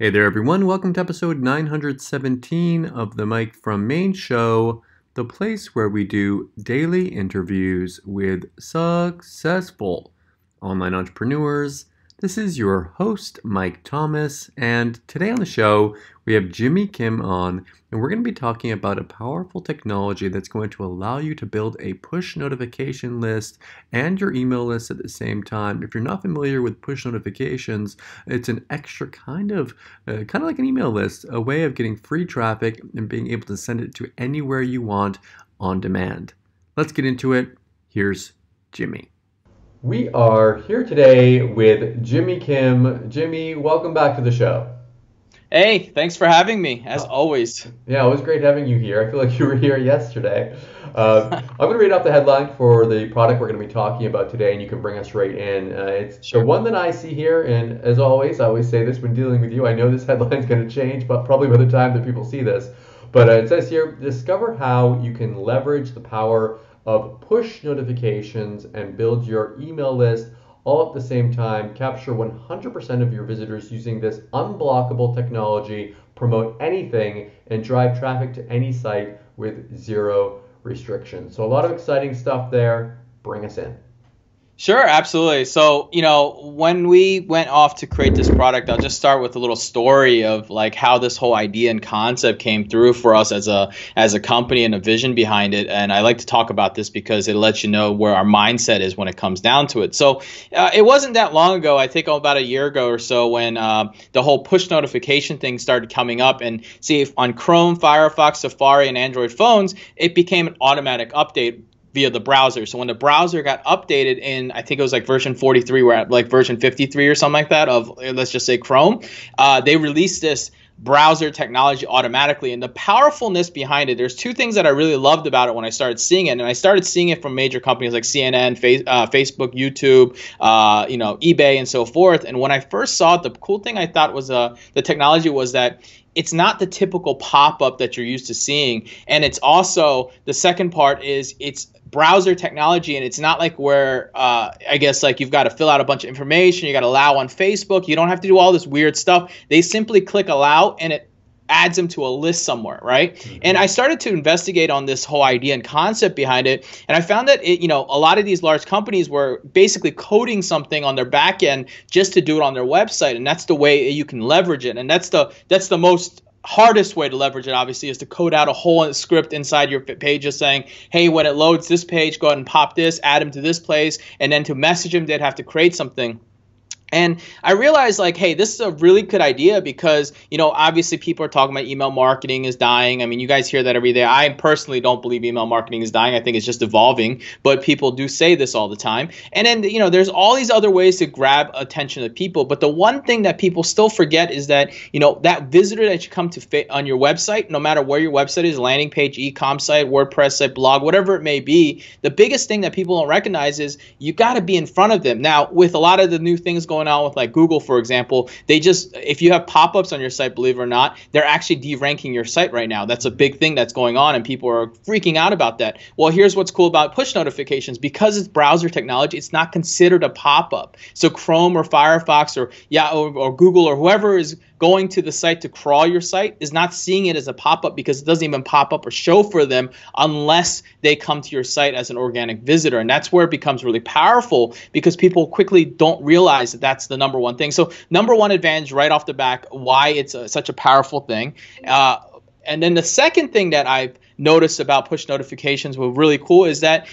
Hey there, everyone. Welcome to episode 917 of the Mike from Maine show, the place where we do daily interviews with successful online entrepreneurs. This is your host, Mike Thomas, and today on the show, we have Jimmy Kim on, and we're going to be talking about a powerful technology that's going to allow you to build a push notification list and your email list at the same time. If you're not familiar with push notifications, it's an extra kind of like an email list, a way of getting free traffic and being able to send it to anywhere you want on demand. Let's get into it. Here's Jimmy. We are here today with Jimmy Kim. Jimmy, welcome back to the show. Hey, thanks for having me, as always. Yeah, it was great having you here. I feel like you were here yesterday. I'm going to read off the headline for the product we're going to be talking about today, and you can bring us right in. It's Sure. the one that I see here, and as always, I always say this when dealing with you. I know this headline is going to change, but probably by the time that people see this. But it says here, discover how you can leverage the power of push notifications and build your email list all at the same time. Capture 100% of your visitors using this unblockable technology, promote anything, and drive traffic to any site with zero restrictions. So a lot of exciting stuff there. Bring us in. Sure, absolutely. So, when we went off to create this product, I'll just start with a little story of like how this whole idea and concept came through for us as a company and a vision behind it. And I like to talk about this because it lets you know where our mindset is when it comes down to it. So, it wasn't that long ago, I think about a year ago or so, when the whole push notification thing started coming up. And see, if on Chrome, Firefox, Safari, and Android phones, it became an automatic update via the browser. So when the browser got updated in, I think it was like version 43, we're at like version 53 or something like that of, let's just say, Chrome, they released this browser technology automatically. And the powerfulness behind it, there's two things that I really loved about it when I started seeing it. And I started seeing it from major companies like CNN, Facebook, YouTube, eBay, and so forth. And when I first saw it, the cool thing I thought was the technology was that it's not the typical pop-up that you're used to seeing. And it's also, the second part is it's browser technology, and it's not like where I guess like you've got to fill out a bunch of information, you got to allow on Facebook, you don't have to do all this weird stuff. They simply click allow and it adds them to a list somewhere, right? Mm-hmm. And I started to investigate on this whole idea and concept behind it, and I found that a lot of these large companies were basically coding something on their back end just to do it on their website, and that's the way you can leverage it. And that's the most hardest way to leverage it, obviously, is to code out a whole script inside your page just saying, hey, when it loads this page, go ahead and pop this, add them to this place, and then to message them, they'd have to create something. And I realized, like, hey, this is a really good idea because, obviously people are talking about email marketing is dying. I mean, you guys hear that every day. I personally don't believe email marketing is dying. I think it's just evolving, but people do say this all the time. And then, there's all these other ways to grab attention of people. But the one thing that people still forget is that, that visitor that you come to on your website, no matter where your website is, landing page, e-com site, WordPress site, blog, whatever it may be, the biggest thing that people don't recognize is you got to be in front of them. Now, with a lot of the new things going on with like Google, for example, if you have pop-ups on your site, believe it or not, they're actually de-ranking your site right now. That's a big thing that's going on, and people are freaking out about that. Well, here's what's cool about push notifications. Because it's browser technology, it's not considered a pop-up. So Chrome or Firefox or Google or whoever is going to the site to crawl your site is not seeing it as a pop-up, because it doesn't even pop up or show for them unless they come to your site as an organic visitor. And that's where it becomes really powerful, because people quickly don't realize that that's the number one thing. So number one advantage right off the back, why it's such a powerful thing. And then the second thing that I've noticed about push notifications was really cool is that,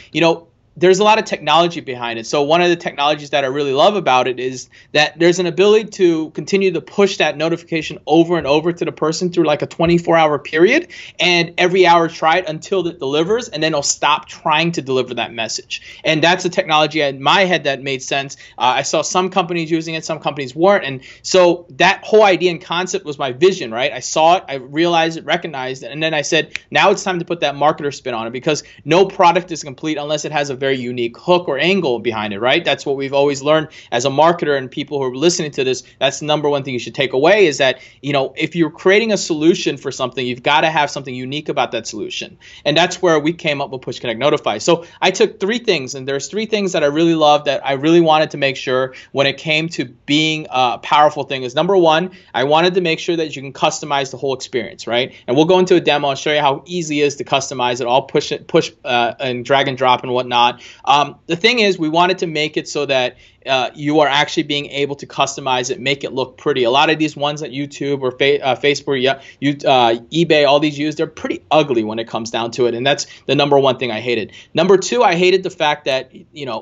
there's a lot of technology behind it. So one of the technologies that I really love about it is that there's an ability to continue to push that notification over and over to the person through like a 24-hour period, and every hour try it until it delivers, and then it'll stop trying to deliver that message. And that's a technology in my head that made sense. I saw some companies using it, some companies weren't. And so that whole idea and concept was my vision, right? I saw it, I realized it, recognized it, and then I said, now it's time to put that marketer spin on it, because no product is complete unless it has a very unique hook or angle behind it, right? That's what we've always learned as a marketer, and people who are listening to this, that's the number one thing you should take away is that, if you're creating a solution for something, you've got to have something unique about that solution. And that's where we came up with Push Connect Notify. So I took three things, and there's three things that I really love that I really wanted to make sure when it came to being a powerful thing is, number one, I wanted to make sure that you can customize the whole experience, right? And we'll go into a demo and show you how easy it is to customize it, all push and drag and drop and whatnot. The thing is, we wanted to make it so that you are actually being able to customize it, make it look pretty. A lot of these ones that YouTube or Facebook, eBay, all these use, they're pretty ugly when it comes down to it. And that's the number one thing I hated. Number two, I hated the fact that,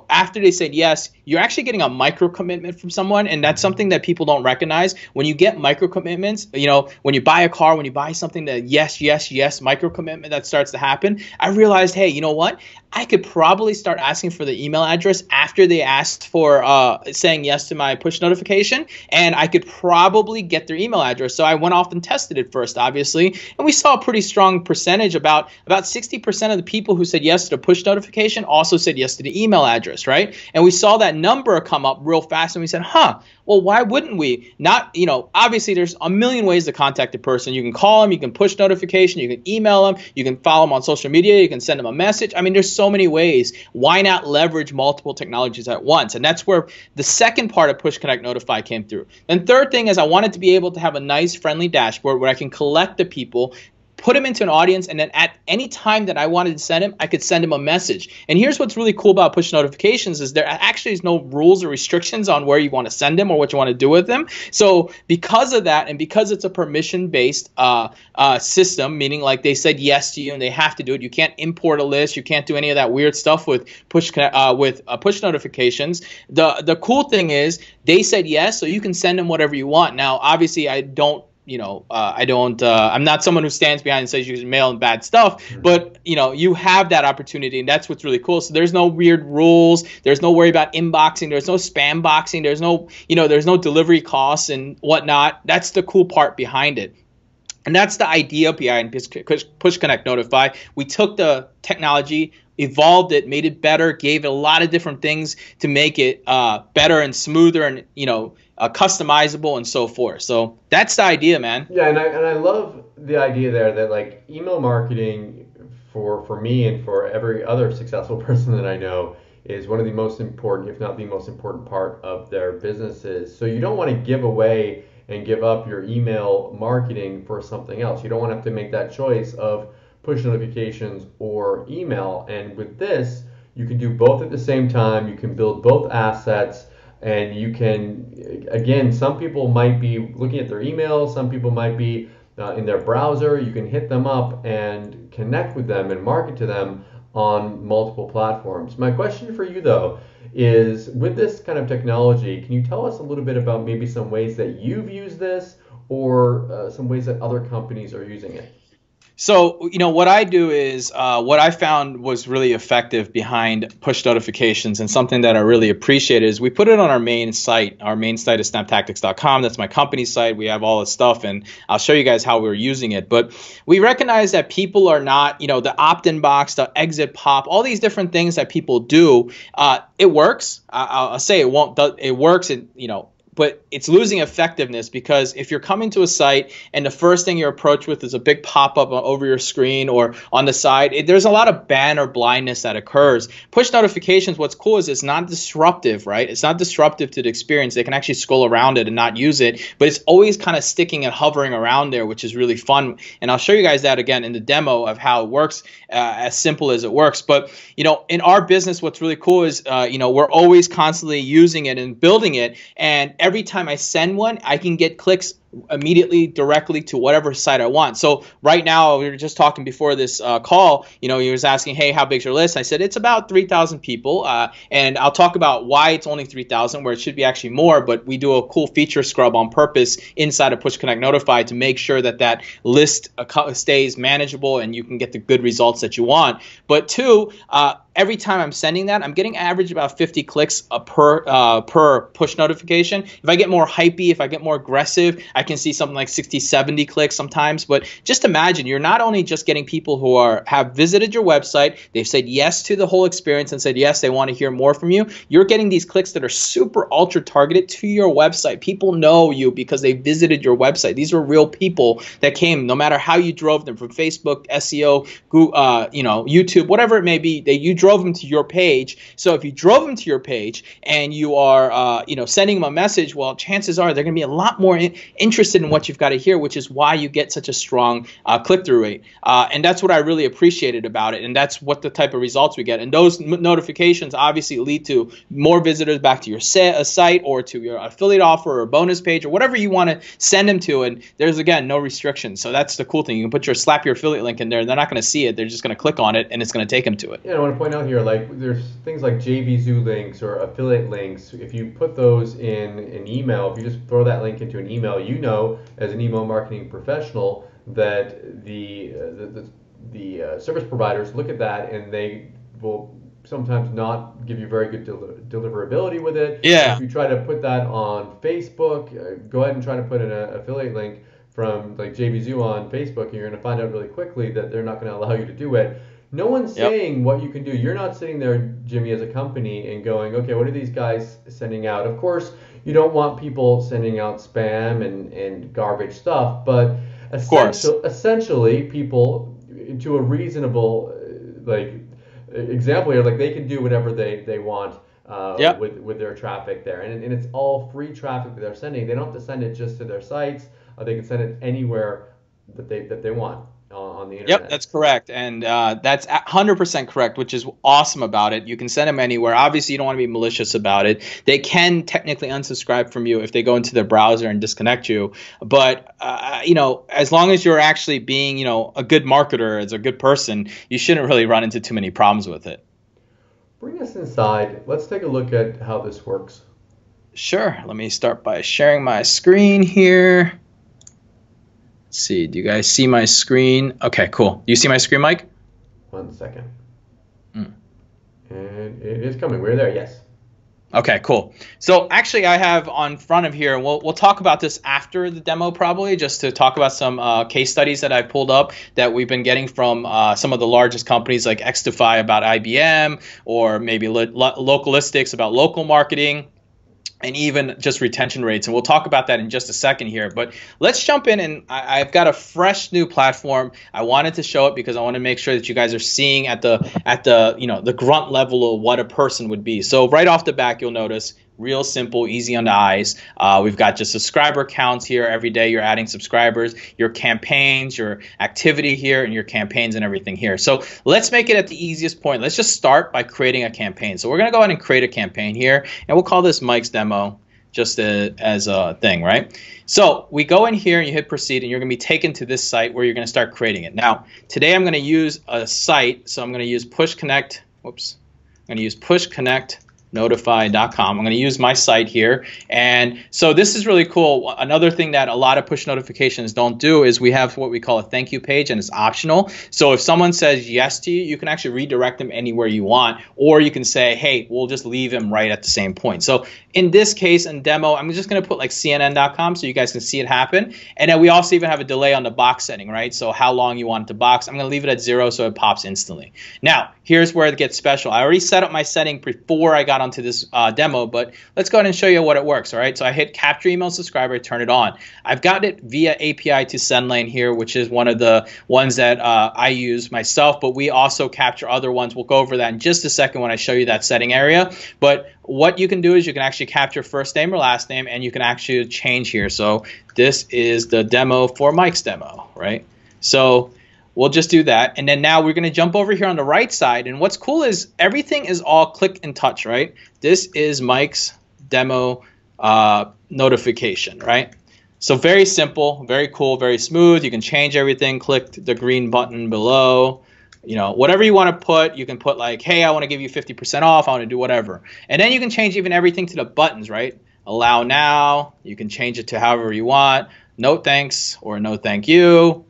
after they said yes, you're actually getting a micro commitment from someone. And that's something that people don't recognize. When you get micro commitments, when you buy a car, when you buy something, that yes, micro commitment that starts to happen, I realized, hey, you know what? I could probably start asking for the email address after they asked for saying yes to my push notification, and I could probably get their email address. So I went off and tested it first, obviously, and we saw a pretty strong percentage. About 60% of the people who said yes to the push notification also said yes to the email address, right? And we saw that number come up real fast, and we said, well, why wouldn't we? Not, obviously there's a million ways to contact a person. You can call them, you can push notification, you can email them, you can follow them on social media, you can send them a message. I mean, there's so many ways. Why not leverage multiple technologies at once? And that's where the second part of Push Connect Notify came through. And third thing is I wanted to be able to have a nice, friendly dashboard where I can collect the people, put them into an audience, and then at any time that I wanted to send him, I could send him a message. And here's what's really cool about push notifications is there actually is no rules or restrictions on where you want to send them or what you want to do with them. So because of that, and because it's a permission-based system, meaning like they said yes to you and they have to do it, you can't import a list, you can't do any of that weird stuff with push notifications. The cool thing is they said yes, so you can send them whatever you want. Now, obviously, I'm not someone who stands behind and says you can mail in bad stuff, but you have that opportunity, and that's what's really cool. So there's no weird rules, there's no worry about inboxing, there's no spam boxing, there's no delivery costs and whatnot. That's the cool part behind it. And that's the idea behind Push Connect Notify. We took the technology, evolved it, made it better, gave it a lot of different things to make it better and smoother and customizable and so forth. So that's the idea, man. Yeah, and I love the idea there that like email marketing for me and for every other successful person that I know is one of the most important, if not the most important part of their businesses. So you don't want to give away and give up your email marketing for something else. You don't want to have to make that choice of push notifications or email. And with this, you can do both at the same time. You can build both assets, and you can, again, some people might be looking at their email, some people might be in their browser. You can hit them up and connect with them and market to them on multiple platforms. My question for you, though, is with this kind of technology, can you tell us a little bit about maybe some ways that you've used this or some ways that other companies are using it? So, what I do is what I found was really effective behind push notifications, and something that I really appreciate is we put it on our main site. Our main site is snaptactics.com. That's my company site. We have all this stuff, and I'll show you guys how we're using it. But we recognize that people are not, the opt-in box, the exit pop, all these different things that people do. It works. I'll say it won't. It works, and but it's losing effectiveness, because if you're coming to a site and the first thing you're approached with is a big pop-up over your screen or on the side, there's a lot of banner blindness that occurs. Push notifications, what's cool is it's not disruptive, right? It's not disruptive to the experience. They can actually scroll around it and not use it, but it's always kind of sticking and hovering around there, which is really fun. And I'll show you guys that again in the demo of how it works, as simple as it works. But, in our business, what's really cool is, we're always constantly using it and building it. And every time I send one, I can get clicks immediately directly to whatever site I want. So right now, we were just talking before this call, he was asking, hey, how big's your list? I said, it's about 3,000 people. And I'll talk about why it's only 3,000, where it should be actually more, but we do a cool feature scrub on purpose inside of Push Connect Notify to make sure that that list stays manageable and you can get the good results that you want. But two, every time I'm sending that, I'm getting average about 50 clicks per push notification. If I get more hypey, if I get more aggressive, I can see something like 60, 70 clicks sometimes. But just imagine, you're not only just getting people who have visited your website, they've said yes to the whole experience and said yes, they want to hear more from you. You're getting these clicks that are super ultra targeted to your website. People know you because they visited your website. These are real people that came, no matter how you drove them, from Facebook, SEO, Google, YouTube, whatever it may be. You drove them to your page. So if you drove them to your page and you are sending them a message, well, chances are they're going to be a lot more interested in what you've got to hear, which is why you get such a strong click-through rate. And that's what I really appreciated about it. And that's what the type of results we get. And those notifications obviously lead to more visitors back to your site or to your affiliate offer or bonus page or whatever you want to send them to. And there's, again, no restrictions. So that's the cool thing. You can slap your affiliate link in there. They're not going to see it. They're just going to click on it and it's going to take them to it. Yeah, I want to point out here, like, there's things like JVZoo links or affiliate links. If you put those in an email, if you just throw that link into an email, as an email marketing professional, that the service providers look at that and they will sometimes not give you very good deliverability with it. Yeah. If you try to put that on Facebook, go ahead and try to put an affiliate link from like JVZoo on Facebook, and you're going to find out really quickly that they're not going to allow you to do it. No one's saying what you can do. You're not sitting there, Jimmy, as a company and going, okay, what are these guys sending out? Of course, you don't want people sending out spam and garbage stuff, but essentially people, to a reasonable example here, like, they can do whatever they want with their traffic there. And it's all free traffic that they're sending. They don't have to send it just to their sites. They can send it anywhere that they want on the internet. Yep, that's correct. And that's 100% correct, which is awesome about it. You can send them anywhere. Obviously, you don't want to be malicious about it. They can technically unsubscribe from you if they go into their browser and disconnect you. But, as long as you're actually being, a good marketer, as a good person, you shouldn't really run into too many problems with it. Bring us inside. Let's take a look at how this works. Sure. Let me start by sharing my screen here. Let's see, do you guys see my screen? Okay, cool. Do you see my screen, Mike? 1 second. And it is coming. We're there, yes. Okay, cool. So actually I have on front of here, we'll talk about this after the demo probably, just to talk about some case studies that I pulled up that we've been getting from some of the largest companies like Xtify about IBM, or maybe Localistics about local marketing, and even just retention rates. And we'll talk about that in just a second here. But let's jump in, and I've got a fresh new platform. I wanted to show it because I want to make sure that you guys are seeing at the grunt level of what a person would be. So right off the back, you'll notice real simple, easy on the eyes. We've got just subscriber counts here. Every day you're adding subscribers, your campaigns, your activity here, and your campaigns and everything here. So let's make it at the easiest point. Let's just start by creating a campaign. So we're going to go ahead and create a campaign here, and we'll call this Mike's demo, just as a thing, right? So we go in here and you hit proceed, and you're going to be taken to this site where you're going to start creating it. Now, today I'm going to use a site. So I'm going to use Push Connect. Whoops. I'm going to use Push Connect Notify.com. I'm going to use my site here. And so this is really cool. Another thing that a lot of push notifications don't do is we have what we call a thank you page, and it's optional. So if someone says yes to you, you can actually redirect them anywhere you want, or you can say, hey, we'll just leave them right at the same point. So in this case, in demo, I'm just going to put like CNN.com so you guys can see it happen. And then we also even have a delay on the box setting, right? So how long you want it to box. I'm going to leave it at 0 so it pops instantly. Now, here's where it gets special. I already set up my setting before I got onto this demo, but let's go ahead and show you what it works. All right, so I hit capture email subscriber, turn it on. I've got it via API to SendLane here, which is one of the ones that I use myself, but we also capture other ones. We'll go over that in just a second when I show you that setting area. But what you can do is you can actually capture first name or last name, and you can actually change here. So this is the demo for Mike's demo, right? So we'll just do that. And then now we're going to jump over here on the right side. And what's cool is everything is all click and touch, right? This is Mike's demo notification, right? So very simple, very cool, very smooth. You can change everything. Click the green button below. You know, whatever you want to put, you can put like, hey, I want to give you 50% off. I want to do whatever. And then you can change even everything to the buttons, right? Allow now. You can change it to however you want. No thanks or no thank you.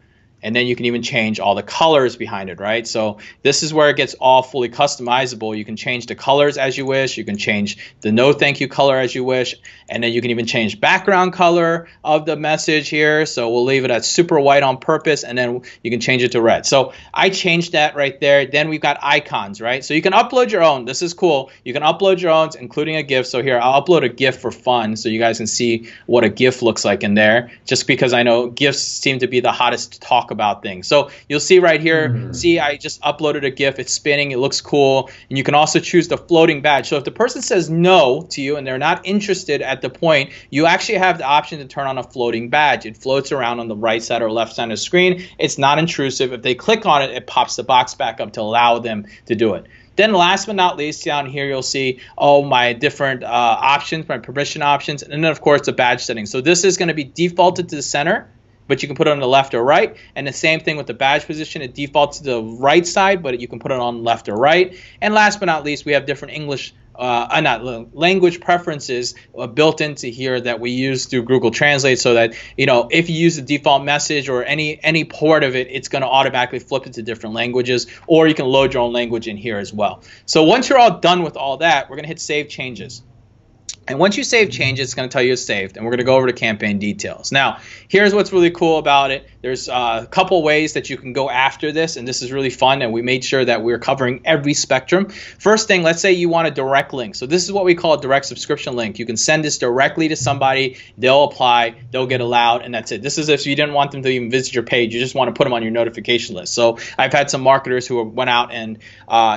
And then you can even change all the colors behind it, right? So this is where it gets all fully customizable. You can change the colors as you wish. You can change the no thank you color as you wish. And then you can even change background color of the message here. So we'll leave it at super white on purpose, and then you can change it to red. So I changed that right there. Then we've got icons, right? So you can upload your own. This is cool. You can upload your own, including a GIF. So here, I'll upload a GIF for fun so you guys can see what a GIF looks like in there, just because I know GIFs seem to be the hottest to talk about things. So you'll see right here, see, I just uploaded a GIF. It's spinning. It looks cool. And you can also choose the floating badge. So if the person says no to you and they're not interested at the point, you actually have the option to turn on a floating badge. It floats around on the right side or left side of the screen. It's not intrusive. If they click on it, it pops the box back up to allow them to do it. Then last but not least, down here you'll see my different options, my permission options, and then of course the badge settings. So this is going to be defaulted to the center, but you can put it on the left or right. And the same thing with the badge position. It defaults to the right side, but you can put it on left or right. And last but not least, we have different language preferences built into here that we use through Google Translate, so that if you use the default message or any part of it, it's going to automatically flip it to different languages, or you can load your own language in here as well. So once you're all done with all that, we're going to hit Save Changes. And once you save changes, it's going to tell you it's saved. And we're going to go over to campaign details. Now, here's what's really cool about it. There's a couple ways that you can go after this, and this is really fun. And we made sure that we're covering every spectrum. First thing, let's say you want a direct link. So this is what we call a direct subscription link. You can send this directly to somebody. They'll apply. They'll get allowed, and that's it. This is if you didn't want them to even visit your page. You just want to put them on your notification list. So I've had some marketers who went out and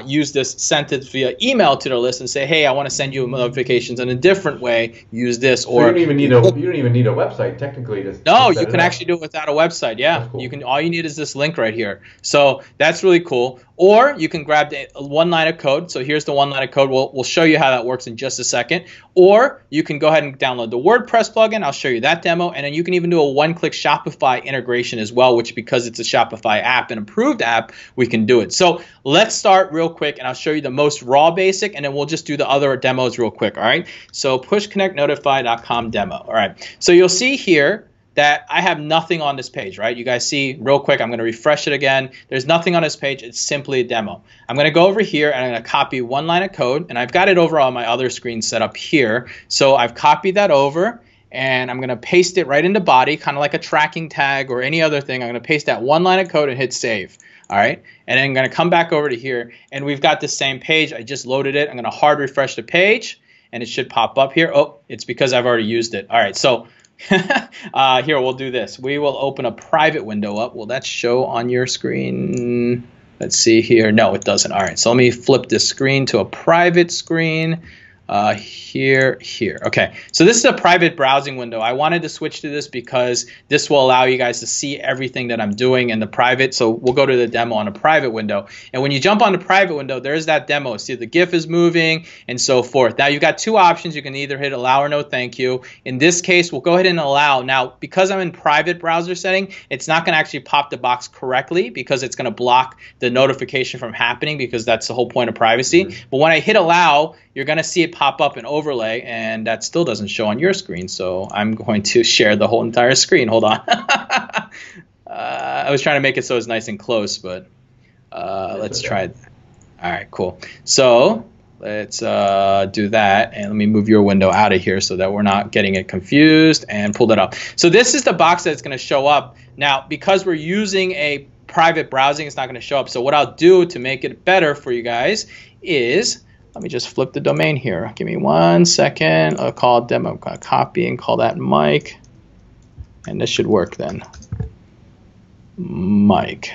used this, sent it via email to their list and say, hey, I want to send you notifications in a different way. Use this. Or so you don't even need a website technically. No, you can actually do it without a website. Yeah, cool. You can. All you need is this link right here. So that's really cool. Or you can grab one line of code. So here's the one line of code. We'll show you how that works in just a second. Or you can go ahead and download the WordPress plugin. I'll show you that demo. And then you can even do a one-click Shopify integration as well, which, because it's a Shopify app, an approved app, we can do it. So let's start real quick, and I'll show you the most raw basic, and then we'll just do the other demos real quick. All right. So pushconnectnotify.com demo. All right. So you'll see here that I have nothing on this page, right? You guys see real quick, I'm going to refresh it again. There's nothing on this page. It's simply a demo. I'm going to go over here and I'm going to copy one line of code, and I've got it over on my other screen set up here. So I've copied that over, and I'm going to paste it right into body, kind of like a tracking tag or any other thing. I'm going to paste that one line of code and hit save. All right. And then I'm going to come back over to here, and we've got the same page. I just loaded it. I'm going to hard refresh the page, and it should pop up here. Oh, it's because I've already used it. All right. So here, we'll do this. We will open a private window up. Will that show on your screen? Let's see here. No, it doesn't. All right, so let me flip this screen to a private screen. Here. Okay, so this is a private browsing window. I wanted to switch to this because this will allow you guys to see everything that I'm doing in the private. So we'll go to the demo on a private window. And when you jump on the private window, there's that demo. See, the GIF is moving and so forth. Now, you've got two options. You can either hit allow or no thank you. In this case, we'll go ahead and allow. Now, because I'm in private browser setting, it's not going to actually pop the box correctly because it's going to block the notification from happening, because that's the whole point of privacy. But when I hit allow, you're going to see it pop up and overlay, and that still doesn't show on your screen. So I'm going to share the whole entire screen. Hold on. I was trying to make it so it's nice and close, but let's try it. All right, cool. So let's do that, and let me move your window out of here so that we're not getting it confused, and pull that up. So this is the box that's going to show up. Now, because we're using a private browsing, it's not going to show up. So what I'll do to make it better for you guys is, let me just flip the domain here. Give me 1 second. I'll call it demo. I'm going to copy and call that Mike. And this should work then. Mike.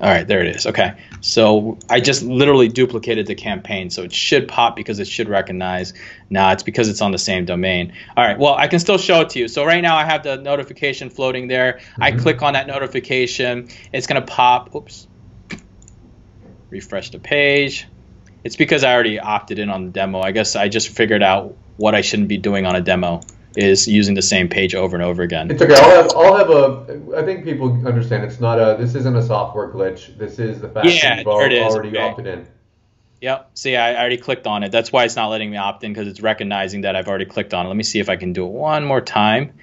All right, there it is. Okay. So I just literally duplicated the campaign. So it should pop because it should recognize. Nah, it's because it's on the same domain. All right. Well, I can still show it to you. So right now I have the notification floating there. I click on that notification. It's going to pop. Oops. Refresh the page. It's because I already opted in on the demo. I guess I just figured out what I shouldn't be doing on a demo is using the same page over and over again. It's okay. I think people understand it's not this isn't a software glitch. This is the fact that you've already opted in. Yep. See, I already clicked on it. That's why it's not letting me opt in, because it's recognizing that I've already clicked on it. Let me see if I can do it one more time.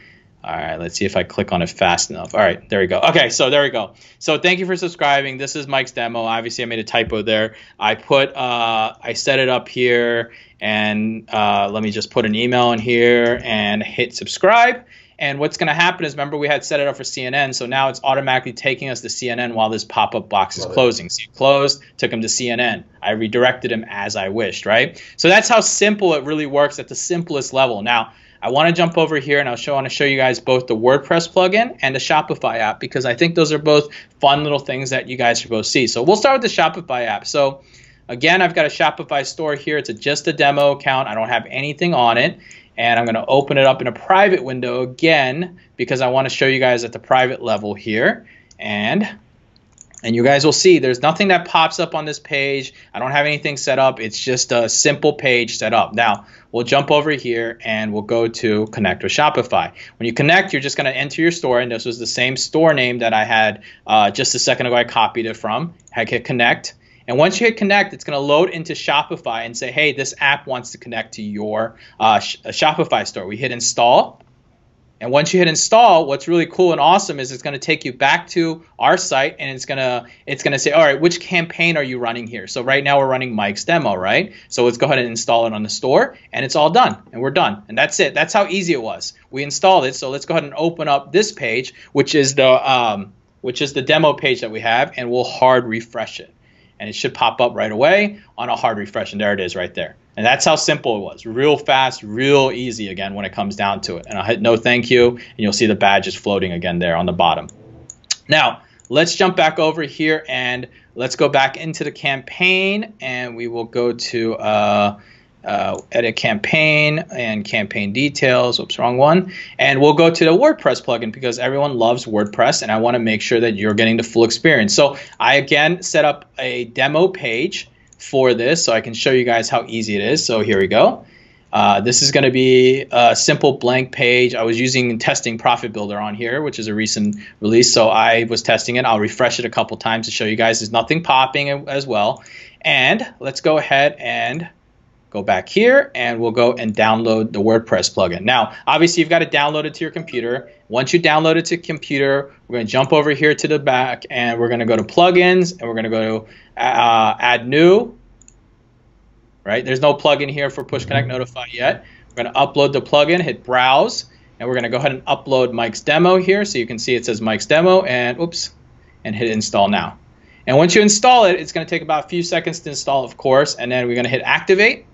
All right, let's see if I click on it fast enough. All right, there we go. Okay, so there we go. So thank you for subscribing. This is Mike's demo. Obviously, I made a typo there. I set it up here, and let me just put an email in here and hit subscribe. And what's going to happen is, remember, we had set it up for CNN, so now it's automatically taking us to CNN while this pop-up box is closing. See, it closed, took him to CNN. I redirected him as I wished, right? So that's how simple it really works at the simplest level. Now, I want to jump over here and want to show you guys both the WordPress plugin and the Shopify app, because I think those are both fun little things that you guys should both see. So we'll start with the Shopify app. So again, I've got a Shopify store here. It's just a demo account. I don't have anything on it. And I'm going to open it up in a private window again, because I want to show you guys at the private level here. And you guys will see there's nothing that pops up on this page. I don't have anything set up. It's just a simple page set up. Now, we'll jump over here and we'll go to connect with Shopify. When you connect, you're just going to enter your store. And this was the same store name that I had just a second ago. I copied it from. I hit connect. And once you hit connect, it's going to load into Shopify and say, hey, this app wants to connect to your Shopify store. We hit install. And once you hit install, what's really cool and awesome is it's going to take you back to our site, and it's going to say, all right, which campaign are you running here? So right now we're running Mike's demo, right? So let's go ahead and install it on the store, and it's all done, and we're done. And that's it. That's how easy it was. We installed it. So let's go ahead and open up this page, which is the demo page that we have, and we'll hard refresh it. And it should pop up right away on a hard refresh, and there it is right there. And that's how simple it was. Real fast, real easy again when it comes down to it. And I'll hit no thank you, and you'll see the badge is floating again there on the bottom. Now, let's jump back over here and let's go back into the campaign, and we will go to edit campaign and campaign details. Oops, wrong one. And we'll go to the WordPress plugin, because everyone loves WordPress, and I want to make sure that you're getting the full experience. So I again set up a demo page for this so I can show you guys how easy it is. So here we go. This is going to be a simple blank page. I was using testing Profit Builder on here, which is a recent release. So I was testing it. I'll refresh it a couple times to show you guys there's nothing popping as well. And let's go ahead and go back here, and we'll go and download the WordPress plugin. Now, obviously, you've got to download it to your computer. Once you download it to computer, we're going to jump over here to the back, and we're going to go to plugins, and we're going to go to add new. Right? There's no plugin here for Push Connect Notify yet. We're going to upload the plugin, hit browse, and we're going to go ahead and upload Mike's demo here. So you can see it says Mike's demo, and oops, and hit install now. And once you install it, it's going to take about a few seconds to install, of course, and then we're going to hit activate.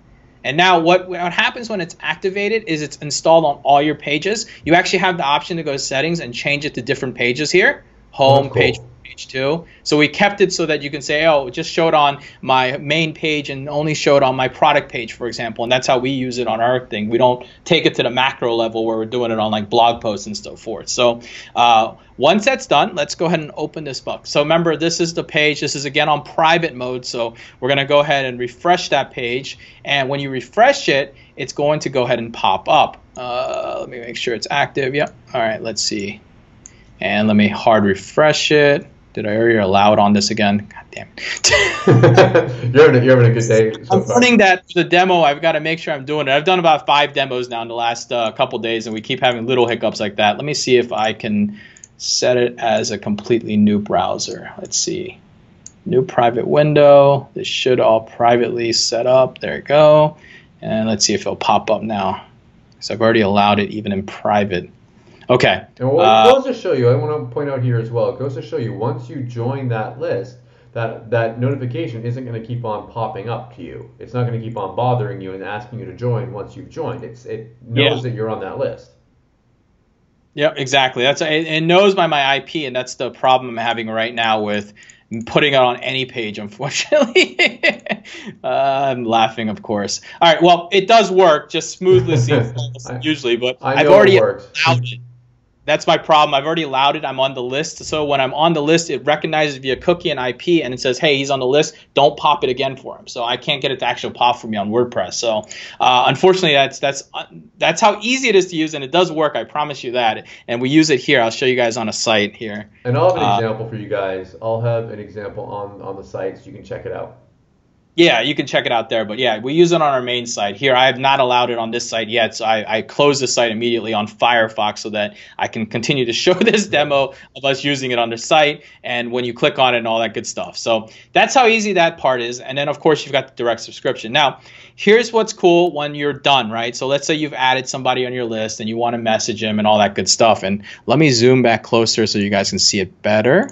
And now what happens when it's activated is it's installed on all your pages. You actually have the option to go to settings and change it to different pages here. Home, cool. Page 2. So we kept it so that you can say, oh, just show it on my main page and only show it on my product page, for example. And that's how we use it on our thing. We don't take it to the macro level where we're doing it on like blog posts and so forth. So once that's done, let's go ahead and open this book. So remember, this is the page. This is again on private mode. So we're going to go ahead and refresh that page. And when you refresh it, it's going to go ahead and pop up. Let me make sure it's active. Yep. All right, let's see. And let me hard refresh it. Did I already allow it on this again? God damn it. You're having a good day so I'm learning that the demo, I've got to make sure I'm doing it. I've done about 5 demos now in the last couple days, and we keep having little hiccups like that. Let me see if I can set it as a completely new browser. Let's see. New private window. This should all privately set up. There we go. And let's see if it'll pop up now. So I've already allowed it even in private. Okay. And what it goes to show you, I want to point out here as well, it goes to show you once you join that list, that notification isn't going to keep on popping up to you. It's not going to keep on bothering you and asking you to join once you've joined. It knows that you're on that list. Yeah, exactly. It knows my IP, and that's the problem I'm having right now with putting it on any page, unfortunately. I'm laughing, of course. All right, well, it does work just smoothly usually, but I've already allowed it. That's my problem. I've already allowed it. I'm on the list. So when I'm on the list, it recognizes via cookie and IP, and it says, hey, he's on the list. Don't pop it again for him. So I can't get it to actually pop for me on WordPress. So unfortunately, that's how easy it is to use, and it does work. I promise you that. And we use it here. I'll show you guys on a site here. And I'll have an example for you guys. I'll have an example on the site so you can check it out. Yeah, you can check it out there. But yeah, we use it on our main site. Here, I have not allowed it on this site yet. So I closed the site immediately on Firefox so that I can continue to show this demo of us using it on the site. And when you click on it and all that good stuff. So that's how easy that part is. And then, of course, you've got the direct subscription. Now, here's what's cool when you're done, right? So let's say you've added somebody on your list and you want to message them and all that good stuff. And let me zoom back closer so you guys can see it better.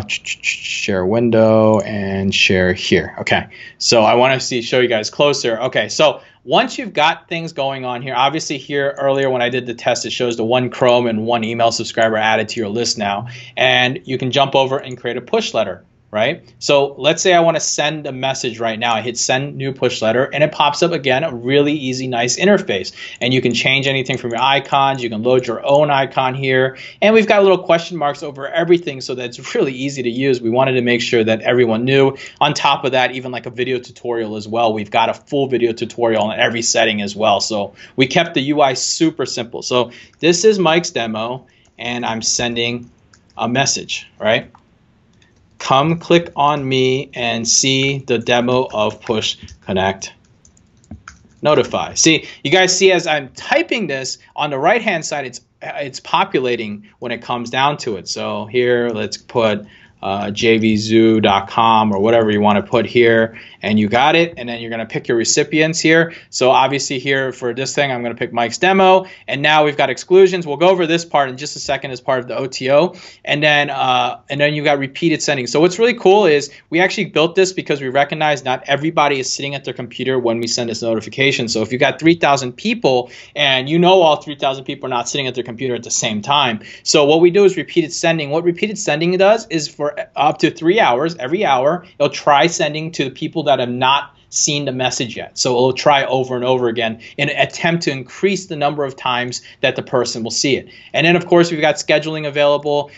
Share window and share here. Okay, so I want to show you guys closer. Okay, so once you've got things going on here, obviously here earlier when I did the test, it shows the one Chrome and one email subscriber added to your list now, and you can jump over and create a push letter. Right? So let's say I want to send a message right now. I hit send new push letter and it pops up again, a really easy, nice interface. And you can change anything from your icons. You can load your own icon here. And we've got little question marks over everything so that's really easy to use. We wanted to make sure that everyone knew. On top of that, even like a video tutorial as well. We've got a full video tutorial on every setting as well. So we kept the UI super simple. So this is Mike's demo and I'm sending a message, right? Come click on me and see the demo of Push Connect Notify. See, you guys see as I'm typing this on the right hand side, it's populating when it comes down to it. So here, let's put jvzoo.com or whatever you want to put here, and you got it. And then you're going to pick your recipients here. So obviously here for this thing, I'm going to pick Mike's demo. And now we've got exclusions. We'll go over this part in just a second as part of the OTO. And then you've got repeated sending. So what's really cool is we actually built this because we recognize not everybody is sitting at their computer when we send this notification. So if you've got 3,000 people and you know all 3,000 people are not sitting at their computer at the same time. So what we do is repeated sending. What repeated sending does is for up to 3 hours, every hour, it'll try sending to the people that have not seen the message yet. So it'll try over and over again in an attempt to increase the number of times that the person will see it. And then, of course, we've got scheduling available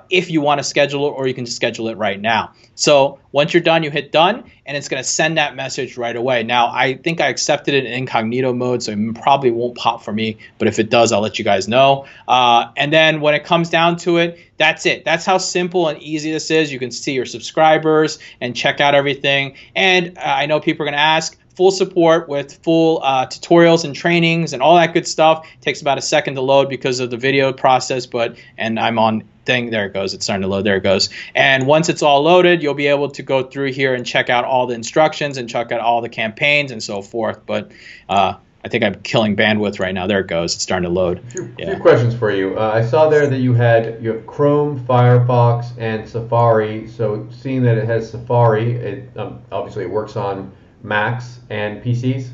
if you want to schedule it, or you can just schedule it right now. So once you're done, you hit done, and it's going to send that message right away. Now, I think I accepted it in incognito mode, so it probably won't pop for me. But if it does, I'll let you guys know. And then when it comes down to it, that's it. That's how simple and easy this is. You can see your subscribers and check out everything. And I know people are going to ask, full support with full tutorials and trainings and all that good stuff. It takes about a second to load because of the video process, and I'm on thing. There it goes. It's starting to load. There it goes. And once it's all loaded, you'll be able to go through here and check out all the instructions and check out all the campaigns and so forth. But I think I'm killing bandwidth right now. There it goes. It's starting to load. A few questions for you. I saw there that you have Chrome, Firefox, and Safari. So seeing that it has Safari, it obviously it works on Macs and PCs?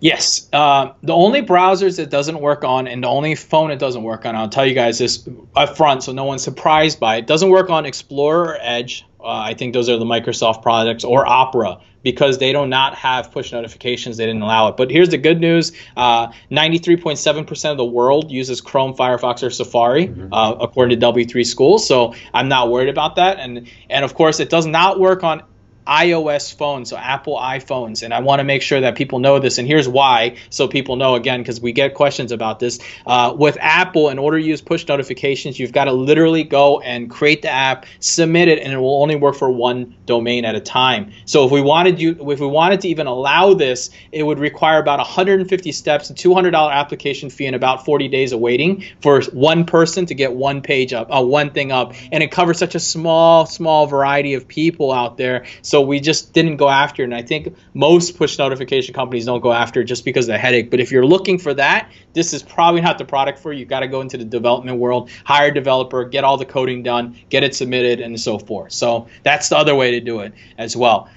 Yes. The only browsers it doesn't work on and the only phone it doesn't work on, I'll tell you guys this up front so no one's surprised by it, doesn't work on Explorer or Edge. I think those are the Microsoft products, or Opera, because they do not have push notifications. They didn't allow it. But here's the good news. 93.7% of the world uses Chrome, Firefox, or Safari, according to W3 Schools. So I'm not worried about that. And of course, it does not work on iOS phones, so Apple iPhones, and I want to make sure that people know this, and here's why, so people know, again, because we get questions about this. With Apple, in order to use push notifications, you've got to literally go and create the app, submit it, and it will only work for one domain at a time. So if we wanted to even allow this, it would require about 150 steps, a $200 application fee, and about 40 days of waiting for one person to get one page up, one thing up, and it covers such a small variety of people out there. So we just didn't go after it, and I think most push notification companies don't go after it just because of the headache. But if you're looking for that, this is probably not the product for you. You've got to go into the development world, hire a developer, get all the coding done, get it submitted, and so forth. So that's the other way to do it as well.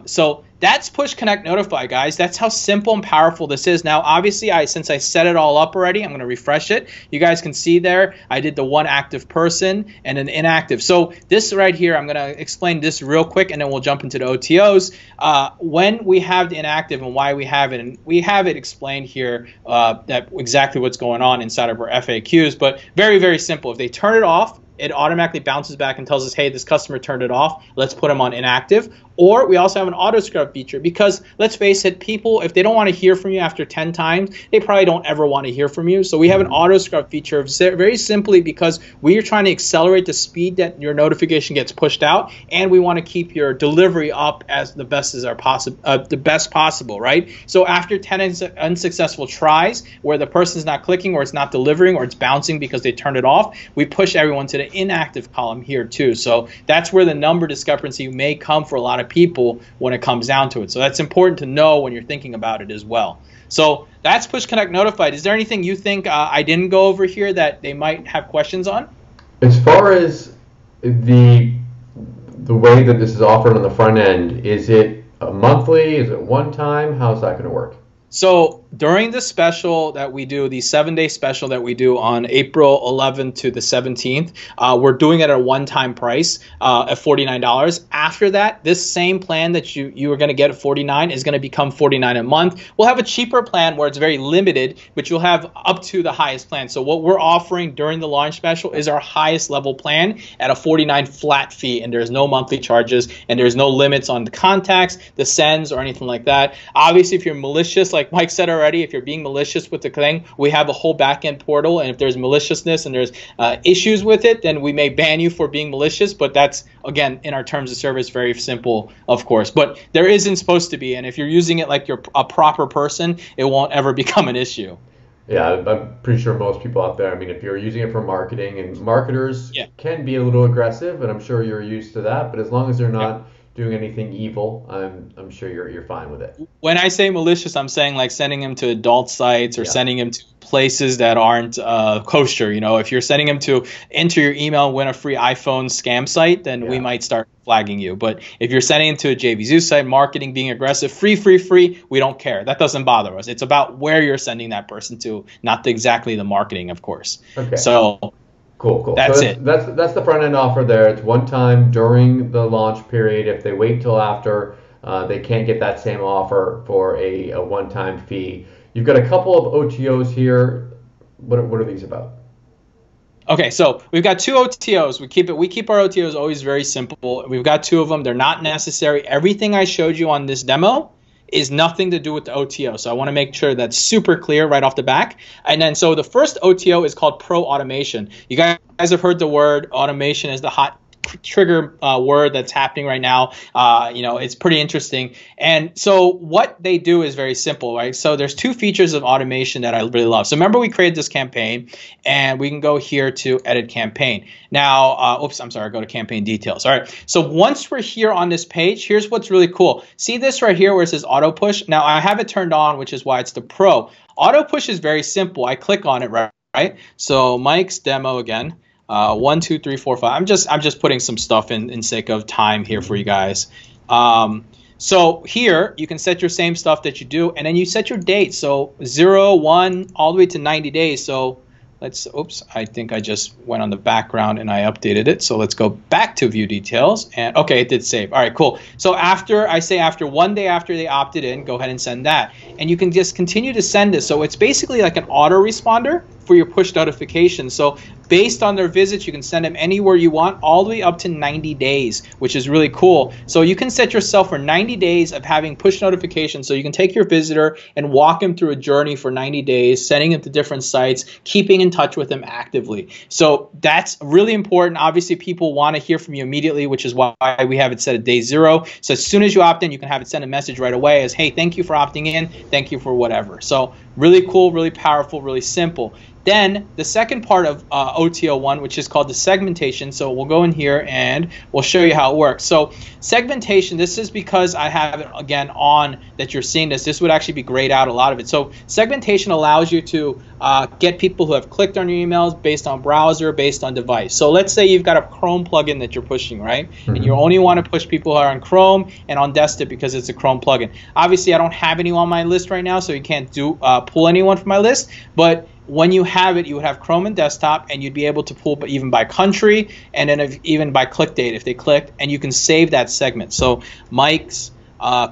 So that's Push Connect Notify, guys. That's how simple and powerful this is. Now, obviously, since I set it all up already, I'm going to refresh it. You guys can see there, I did the one active person and an inactive. So this right here, I'm going to explain this real quick, and then we'll jump into the OTOs. When we have the inactive and why we have it, and we have it explained here, that exactly what's going on inside of our FAQs, but very, very simple. If they turn it off, it automatically bounces back and tells us, hey, this customer turned it off. Let's put them on inactive. Or we also have an auto scrub feature because let's face it, people, if they don't want to hear from you after 10 times, they probably don't ever want to hear from you. So we have an auto scrub feature very simply because we are trying to accelerate the speed that your notification gets pushed out, and we want to keep your delivery up as the best possible, right? So after 10 unsuccessful tries where the person's not clicking or it's not delivering or it's bouncing because they turned it off, we push everyone to the inactive column here too. So that's where the number discrepancy may come for a lot of people when it comes down to it. So that's important to know when you're thinking about it as well. So that's Push Connect Notified. Is there anything you think I didn't go over here that they might have questions on? As far as the way that this is offered on the front end, is it a monthly? Is it one time? How's that going to work? So during the special that we do, the 7-day special that we do on April 11th to the 17th, we're doing it at a one-time price at $49. After that, this same plan that you were going to get at $49 is going to become $49 a month. We'll have a cheaper plan where it's very limited, but you'll have up to the highest plan. So what we're offering during the launch special is our highest level plan at a $49 flat fee, and there's no monthly charges, and there's no limits on the contacts, the sends, or anything like that. Obviously, if you're malicious, like Mike said already, if you're being malicious with the thing, we have a whole back-end portal, and if there's maliciousness and there's issues with it, then we may ban you for being malicious, but that's, again, in our terms of service, very simple, of course. But there isn't supposed to be, and if you're using it like you're a proper person, it won't ever become an issue. Yeah, I'm pretty sure most people out there, I mean, if you're using it for marketing, and marketers can be a little aggressive, and I'm sure you're used to that, but as long as they're not doing anything evil, I'm sure you're fine with it. When I say malicious, I'm saying like sending them to adult sites or sending them to places that aren't kosher. You know, if you're sending them to enter your email and win a free iPhone scam site, then we might start flagging you. But if you're sending them to a JVZoo site, marketing, being aggressive, free, we don't care. That doesn't bother us. It's about where you're sending that person to, not exactly the marketing, of course. Okay. So Cool. That's it. That's the front end offer there. It's one time during the launch period. If they wait till after, they can't get that same offer for a one-time fee. You've got a couple of OTOs here. What are these about? Okay, so we've got two OTOs. We keep our OTOs always very simple. We've got two of them. They're not necessary. Everything I showed you on this demo is nothing to do with the OTO. So I want to make sure that's super clear right off the back. And then so the first OTO is called Pro Automation. You guys have heard the word automation is the hot trigger word that's happening right now. It's pretty interesting. And so what they do is very simple, right? So there's two features of automation that I really love. So remember we created this campaign, and we can go here to edit campaign. Now, go to campaign details. All right. So once we're here on this page, here's what's really cool. See this right here where it says auto push? Now I have it turned on, which is why it's the Pro. Auto push is very simple. I click on it, right? So Mike's demo again. 1, 2, 3, 4, 5. I'm just putting some stuff in sake of time here for you guys. So here you can set your same stuff that you do, and then you set your date. So 0, 1, all the way to 90 days. So I think I just went on the background and I updated it. So let's go back to view details, and okay, it did save. All right, cool. So after 1 day after they opted in, go ahead and send that, and you can just continue to send this. So it's basically like an autoresponder for your push notifications. So based on their visits, you can send them anywhere you want, all the way up to 90 days, which is really cool. So you can set yourself for 90 days of having push notifications. So you can take your visitor and walk them through a journey for 90 days, sending them to different sites, keeping in touch with them actively. So that's really important. Obviously, people want to hear from you immediately, which is why we have it set at day 0. So as soon as you opt in, you can have it send a message right away as, hey, thank you for opting in. Thank you for whatever. So really cool, really powerful, really simple. Then the second part of OTO1, which is called the segmentation. So we'll go in here and we'll show you how it works. So segmentation, this is because I have it again on that you're seeing this. This would actually be grayed out a lot of it. So segmentation allows you to get people who have clicked on your emails based on browser, based on device. So let's say you've got a Chrome plugin that you're pushing, right? Mm-hmm. And you only want to push people who are on Chrome and on desktop because it's a Chrome plugin. Obviously, I don't have anyone on my list right now, so you can't pull anyone from my list. But when you have it, you would have Chrome and desktop, and you'd be able to pull even by country, and then even by click date if they clicked, and you can save that segment. So Mike's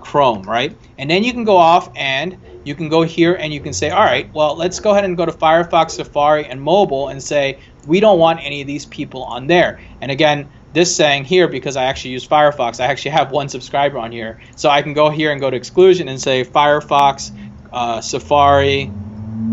Chrome, right? And then you can go off and you can go here and you can say, all right, well, let's go ahead and go to Firefox, Safari, and mobile and say, we don't want any of these people on there. And again, this saying here, because I actually use Firefox, I actually have one subscriber on here. So I can go here and go to exclusion and say Firefox, Safari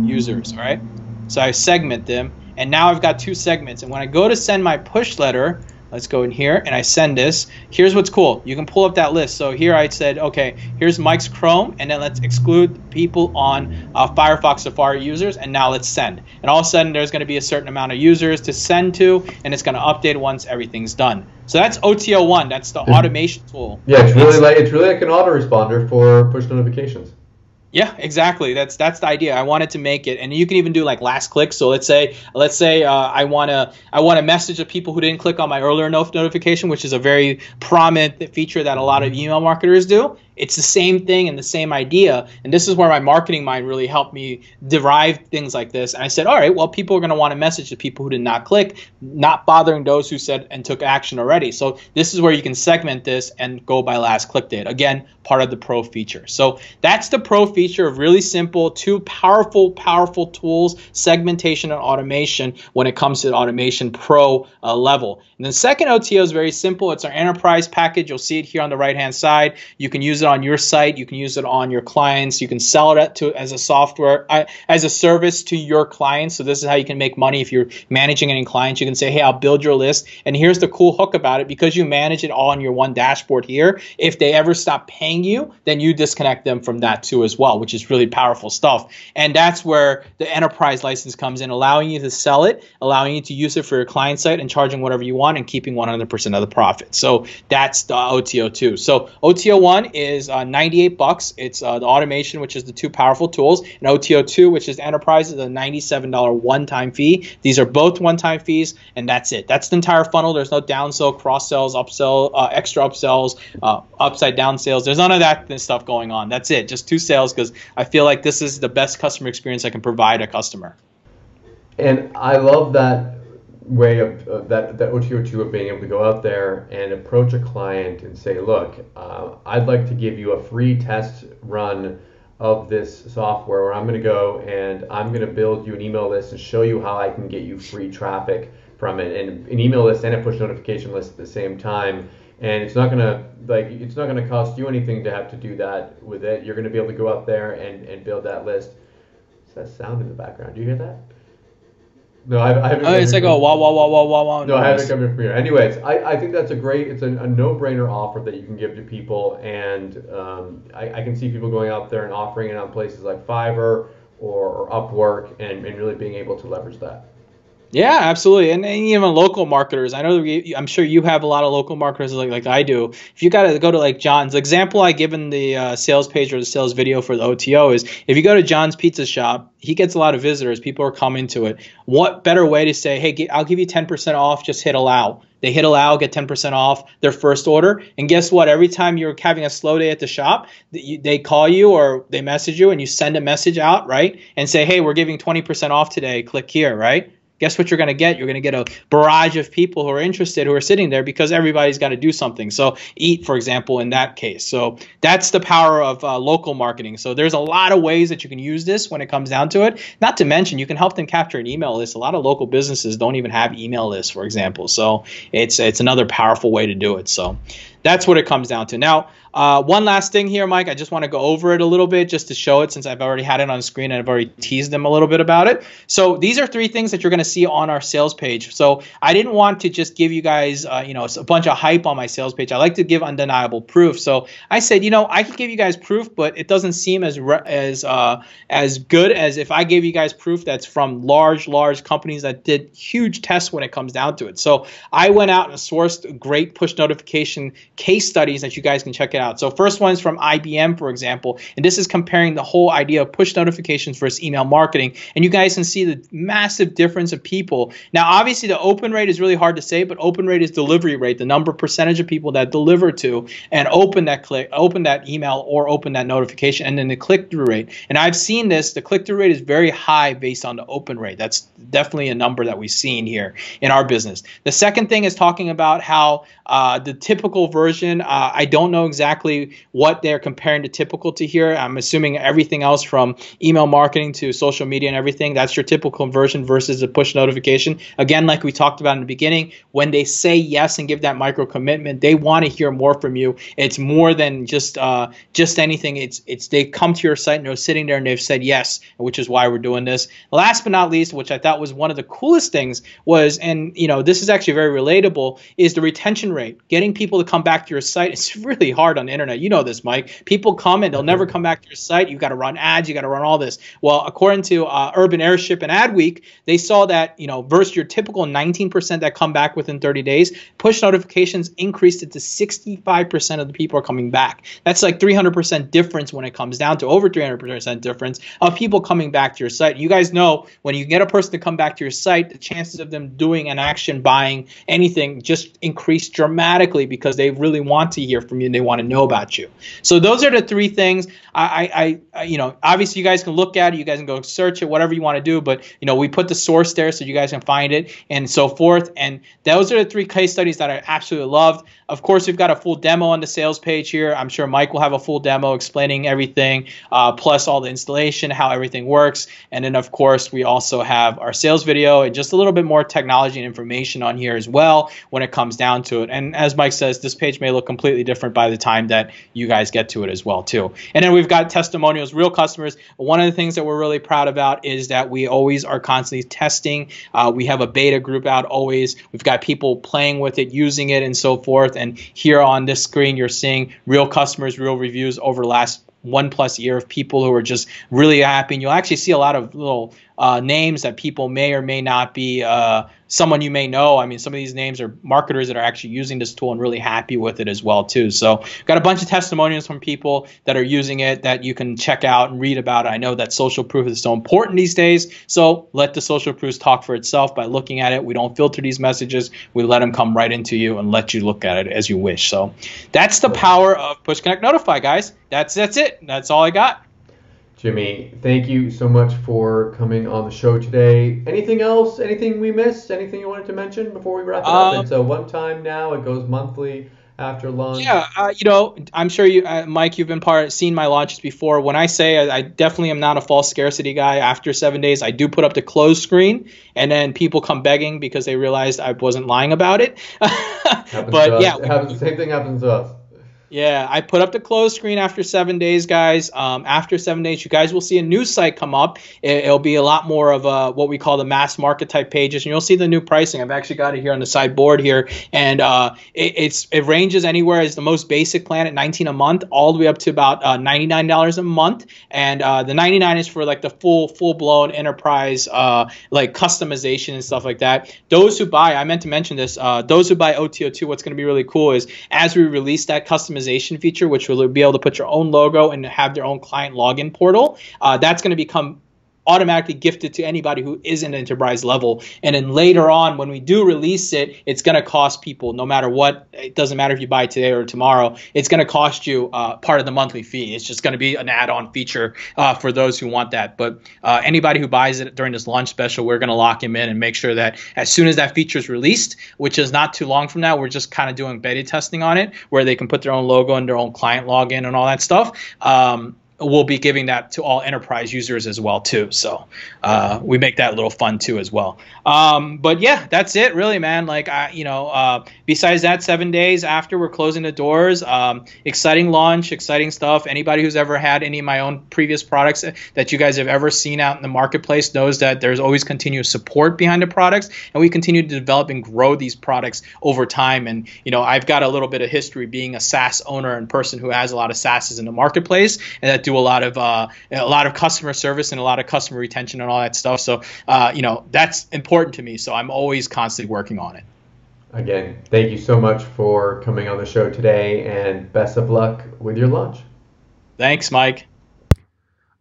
users, all right? So I segment them, and now I've got two segments. And when I go to send my push letter, let's go in here and I send this. Here's what's cool. You can pull up that list. So here I said, okay, here's Mike's Chrome, and then let's exclude people on Firefox Safari users, and now let's send. And all of a sudden, there's going to be a certain amount of users to send to, and it's going to update once everything's done. So that's OTO1. That's the automation tool. Yeah, it's really like an autoresponder for push notifications. Yeah, exactly. That's the idea. I wanted to make it, and you can even do like last click. So let's say I want to message the people who didn't click on my earlier notification, which is a very prominent feature that a lot of email marketers do. It's the same thing and the same idea. And this is where my marketing mind really helped me derive things like this. And I said, all right, well, people are going to want to message the people who did not click, not bothering those who said and took action already. So this is where you can segment this and go by last click date. Again, part of the pro feature. So that's the pro feature of really simple, two powerful tools, segmentation and automation when it comes to the automation pro level. And the second OTO is very simple. It's our enterprise package. You'll see it here on the right-hand side. You can use it on your site. You can use it on your clients. You can sell it as a software, as a service to your clients. So this is how you can make money if you're managing any clients. You can say, hey, I'll build your list. And here's the cool hook about it. Because you manage it all on your one dashboard here, if they ever stop paying you, then you disconnect them from that too as well, which is really powerful stuff. And that's where the enterprise license comes in, allowing you to sell it, allowing you to use it for your client site and charging whatever you want and keeping 100% of the profit. So that's the OTO2. So OTO1 is $98. It's the automation, which is the two powerful tools, and OTO2, which is enterprise, is a $97 one-time fee. These are both one-time fees, and that's it. That's the entire funnel. There's no downsell, cross-sells, upsell, extra upsells, upside-down sales. There's none of that stuff going on. That's it. Just two sales, because I feel like this is the best customer experience I can provide a customer. And I love that way of that OTO2 of being able to go out there and approach a client and say, look, I'd like to give you a free test run of this software where I'm going to go and I'm going to build you an email list and show you how I can get you free traffic from it, and an email list and a push notification list at the same time. And it's not going to cost you anything to have to do that with it. You're going to be able to go out there and build that list. What's that sound in the background? Do you hear that? No, I haven't. Oh, it's like a wah wah wah wah wah wah. No, I haven't come in from here. Anyways, I think that's it's a no-brainer offer that you can give to people, and I can see people going out there and offering it on places like Fiverr or Upwork and really being able to leverage that. Yeah, absolutely, and even local marketers. I know I'm sure you have a lot of local marketers like I do. If you got to go to like John's, the example I give in the sales page or the sales video for the OTO is if you go to John's Pizza Shop, he gets a lot of visitors. People are coming to it. What better way to say, hey, I'll give you 10% off, just hit allow. They hit allow, get 10% off their first order. And guess what? Every time you're having a slow day at the shop, they call you or they message you and you send a message out, right? And say, hey, we're giving 20% off today. Click here, right? Guess what you're going to get? You're going to get a barrage of people who are interested, who are sitting there because everybody's got to do something. So eat, for example, in that case. So that's the power of local marketing. So there's a lot of ways that you can use this when it comes down to it. Not to mention, you can help them capture an email list. A lot of local businesses don't even have email lists, for example. So it's another powerful way to do it. So that's what it comes down to. Now, one last thing here, Mike. I just want to go over it a little bit just to show it since I've already had it on screen and I've already teased them a little bit about it. So these are three things that you're going to see on our sales page. So I didn't want to just give you guys, a bunch of hype on my sales page. I like to give undeniable proof. So I said, I could give you guys proof, but it doesn't seem as good as if I gave you guys proof that's from large companies that did huge tests when it comes down to it. So I went out and sourced great push notification case studies that you guys can check it out. So first one is from IBM, for example, and this is comparing the whole idea of push notifications versus email marketing. And you guys can see the massive difference of people. Now, obviously, the open rate is really hard to say, but open rate is delivery rate, the percentage of people that deliver to and open that email or open that notification, and then the click-through rate. And I've seen this, the click-through rate is very high based on the open rate. That's definitely a number that we've seen here in our business. The second thing is talking about how the typical version version. I don't know exactly what they're comparing to typical to here. I'm assuming everything else from email marketing to social media and everything, that's your typical version versus a push notification. Again, like we talked about in the beginning, when they say yes and give that micro commitment, they want to hear more from you. It's more than just anything. It's they come to your site and they're sitting there and they've said yes, which is why we're doing this. Last but not least, which I thought was one of the coolest things was, and this is actually very relatable, is the retention rate. Getting people to come back to your site. It's really hard on the internet. You know this, Mike. People come and they'll never come back to your site. You've got to run ads. You got to run all this. Well, according to Urban Airship and Adweek, they saw that, versus your typical 19% that come back within 30 days, push notifications increased it to 65% of the people are coming back. That's like 300% difference when it comes down to over 300% difference of people coming back to your site. You guys know when you get a person to come back to your site, the chances of them doing an action, buying anything just increase dramatically because they really want to hear from you and they want to know about you. So those are the three things. I obviously you guys can look at it, you guys can go search it, whatever you want to do, but we put the source there so you guys can find it and so forth. And those are the three case studies that I absolutely loved. Of course, we've got a full demo on the sales page here. I'm sure Mike will have a full demo explaining everything, plus all the installation, how everything works. And then, of course, we also have our sales video and just a little bit more technology and information on here as well when it comes down to it. And as Mike says, this page may look completely different by the time that you guys get to it as well, too. And then we've got testimonials, real customers. One of the things that we're really proud about is that we always are constantly testing. We have a beta group out always. We've got people playing with it, using it, and so forth. And here on this screen, you're seeing real customers, real reviews over the last 1+ year of people who are just really happy. And you'll actually see a lot of little names that people may or may not be someone you may know. I mean, some of these names are marketers that are actually using this tool and really happy with it as well, too. So got a bunch of testimonials from people that are using it that you can check out and read about. I know that social proof is so important these days. So let the social proofs talk for itself by looking at it. We don't filter these messages. We let them come right into you and let you look at it as you wish. So that's the power of Push Connect Notify, guys. That's it. That's all I got. Jimmy, thank you so much for coming on the show today. Anything else? Anything we missed? Anything you wanted to mention before we wrap it up? It's a one-time now. It goes monthly after launch. Yeah, I'm sure you, Mike, you've been seen my launches before. When I say I definitely am not a false scarcity guy. After 7 days, I do put up the close screen, and then people come begging because they realized I wasn't lying about it. But yeah, the same thing happens to us. Yeah, I put up the close screen after 7 days, guys. After 7 days, you guys will see a new site come up. It'll be a lot more of what we call the mass market type pages, and you'll see the new pricing. I've actually got it here on the sideboard here, and it ranges anywhere as the most basic plan at $19 a month, all the way up to about $99 a month. And the $99 is for like the full blown enterprise like customization and stuff like that. Those who buy, I meant to mention this, those who buy OTO2, what's going to be really cool is as we release that customization feature, which will be able to put your own logo and have their own client login portal, that's going to become automatically gifted to anybody who is an enterprise level. And then later on, when we do release it, it's going to cost people no matter what. It doesn't matter if you buy today or tomorrow. It's going to cost you part of the monthly fee. It's just going to be an add-on feature for those who want that. But anybody who buys it during this launch special, we're going to lock him in and make sure that as soon as that feature is released, which is not too long from now, we're just kind of doing beta testing on it where they can put their own logo and their own client login and all that stuff. We'll be giving that to all enterprise users as well too. So we make that a little fun too as well. But yeah, that's it really, man. Like besides that, 7 days after we're closing the doors, exciting launch, exciting stuff. Anybody who's ever had any of my own previous products that you guys have ever seen out in the marketplace knows that there's always continuous support behind the products, and we continue to develop and grow these products over time. And I've got a little bit of history being a SaaS owner and person who has a lot of SaaSes in the marketplace, and that do a lot of customer service and a lot of customer retention and all that stuff. So that's important to me. So I'm always constantly working on it. Again, thank you so much for coming on the show today, and best of luck with your launch. Thanks, Mike.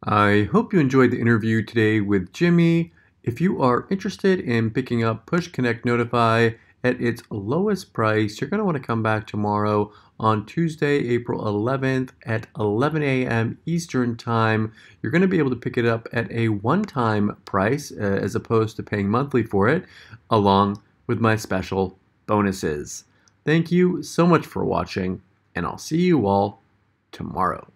I hope you enjoyed the interview today with Jimmy. If you are interested in picking up Push Connect Notify at its lowest price, you're going to want to come back tomorrow on Tuesday, April 11th at 11 a.m. Eastern Time. You're going to be able to pick it up at a one-time price as opposed to paying monthly for it, along with my special bonuses. Thank you so much for watching, and I'll see you all tomorrow.